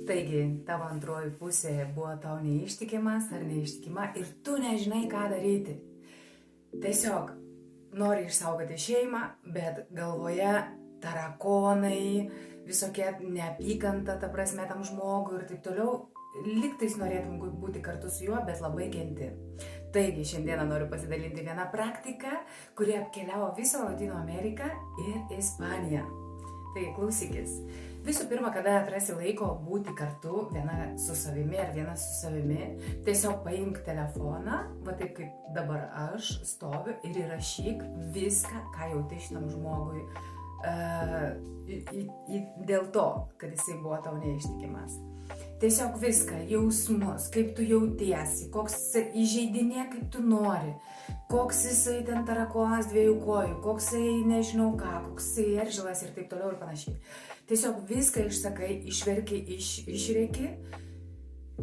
Taigi, tavo antroji pusė buvo tau neištikimas ar neištikima ir tu nežinai, ką daryti. Tiesiog nori išsaugoti šeimą, bet galvoje tarakonai, visokie neapykanta, ta prasme, tam žmogui ir taip toliau. Liktais norėtum būti kartu su juo, bet labai kenti. Taigi, šiandieną noriu pasidalinti vieną praktiką, kuri apkeliavo visą Latino Ameriką ir Ispaniją. Tai klausykis. Visų pirma, kada atrasi laiko būti kartu viena su savimi ar viena su savimi, tiesiog paimk telefoną, va taip kaip dabar aš stoviu ir įrašyk viską, ką jauti šitam žmogui dėl to, kad jisai buvo tau neištikimas. Tiesiog viską, jausmus, kaip tu jautiesi, koks įžeidinė, kaip tu nori, koks jisai ten tarakonas dviejų kojų, koks jisai nežinau ką, koks jisai eržilas ir taip toliau ir panašiai. Tiesiog viską išsakai, išverki, išrėki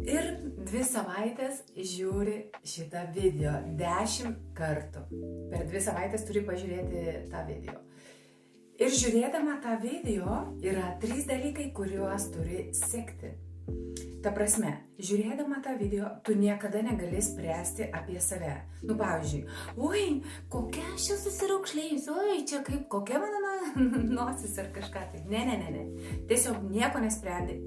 ir 2 savaitės žiūri šitą video 10 kartų. Per 2 savaitės turi pažiūrėti tą video. Ir žiūrėdama tą video yra 3 dalykai, kuriuos turi sekti. Ta prasme, žiūrėdama tą video, tu niekada negali spręsti apie save. Pavyzdžiui, oi, kokia aš čia susiraukšlėjus, oi, čia kaip, kokia mano nosis ar kažką tai. Ne. Tiesiog nieko nesprendi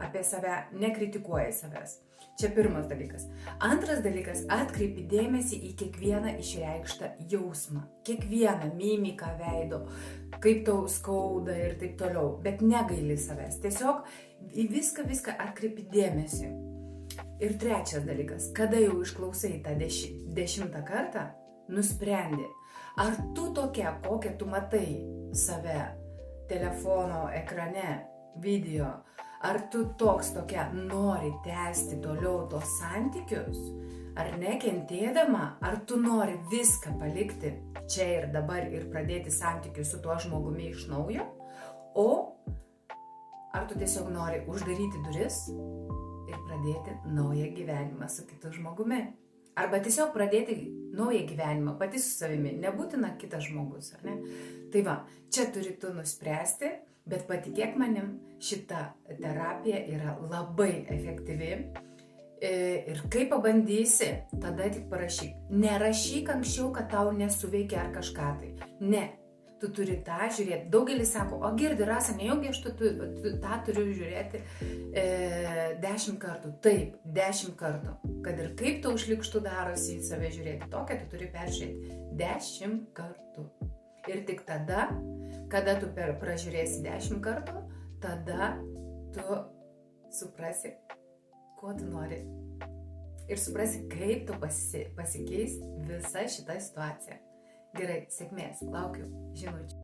apie save, nekritikuoji savęs. Čia pirmas dalykas. Antras dalykas, atkreipi dėmesį į kiekvieną išreikštą jausmą. Kiekvieną mimiką veido, kaip tau skauda ir taip toliau. Bet negaili savęs. Tiesiog į viską atkreipi dėmesį. Ir trečias dalykas, kada jau išklausai tą 10 kartą, nusprendi, ar tu tokia, kokią tu matai save telefono ekrane, video, ar tu tokia nori tęsti toliau tos santykius, ar nekentėdama, ar tu nori viską palikti čia ir dabar ir pradėti santykius su tuo žmogumi iš naujo, o ar tu tiesiog nori uždaryti duris ir pradėti naują gyvenimą su kitu žmogumi. Arba tiesiog pradėti naują gyvenimą pati su savimi, nebūtina kitas žmogus, ar ne? Tai va, čia turi tu nuspręsti, bet patikėk manim, šita terapija yra labai efektyvi. Ir kai pabandysi, tada tik parašyk. Nerašyk anksčiau, kad tau nesuveikia ar kažką tai. Ne. Tu turi tą žiūrėti. Daugelis sako, o girdi, Rasa, nejaugi aš tą turiu žiūrėti 10 kartų. Taip, 10 kartų. Kad ir kaip tau šlikštu darosi į save žiūrėti, tokią tu turi peržiūrėti 10 kartų. Ir tik tada, kada tu pražiūrėsi 10 kartų, tada tu suprasi, ko tu nori. Ir suprasi, kaip tu pasikeis visa šita situacija. Gerai, sėkmės, laukiu žinučių.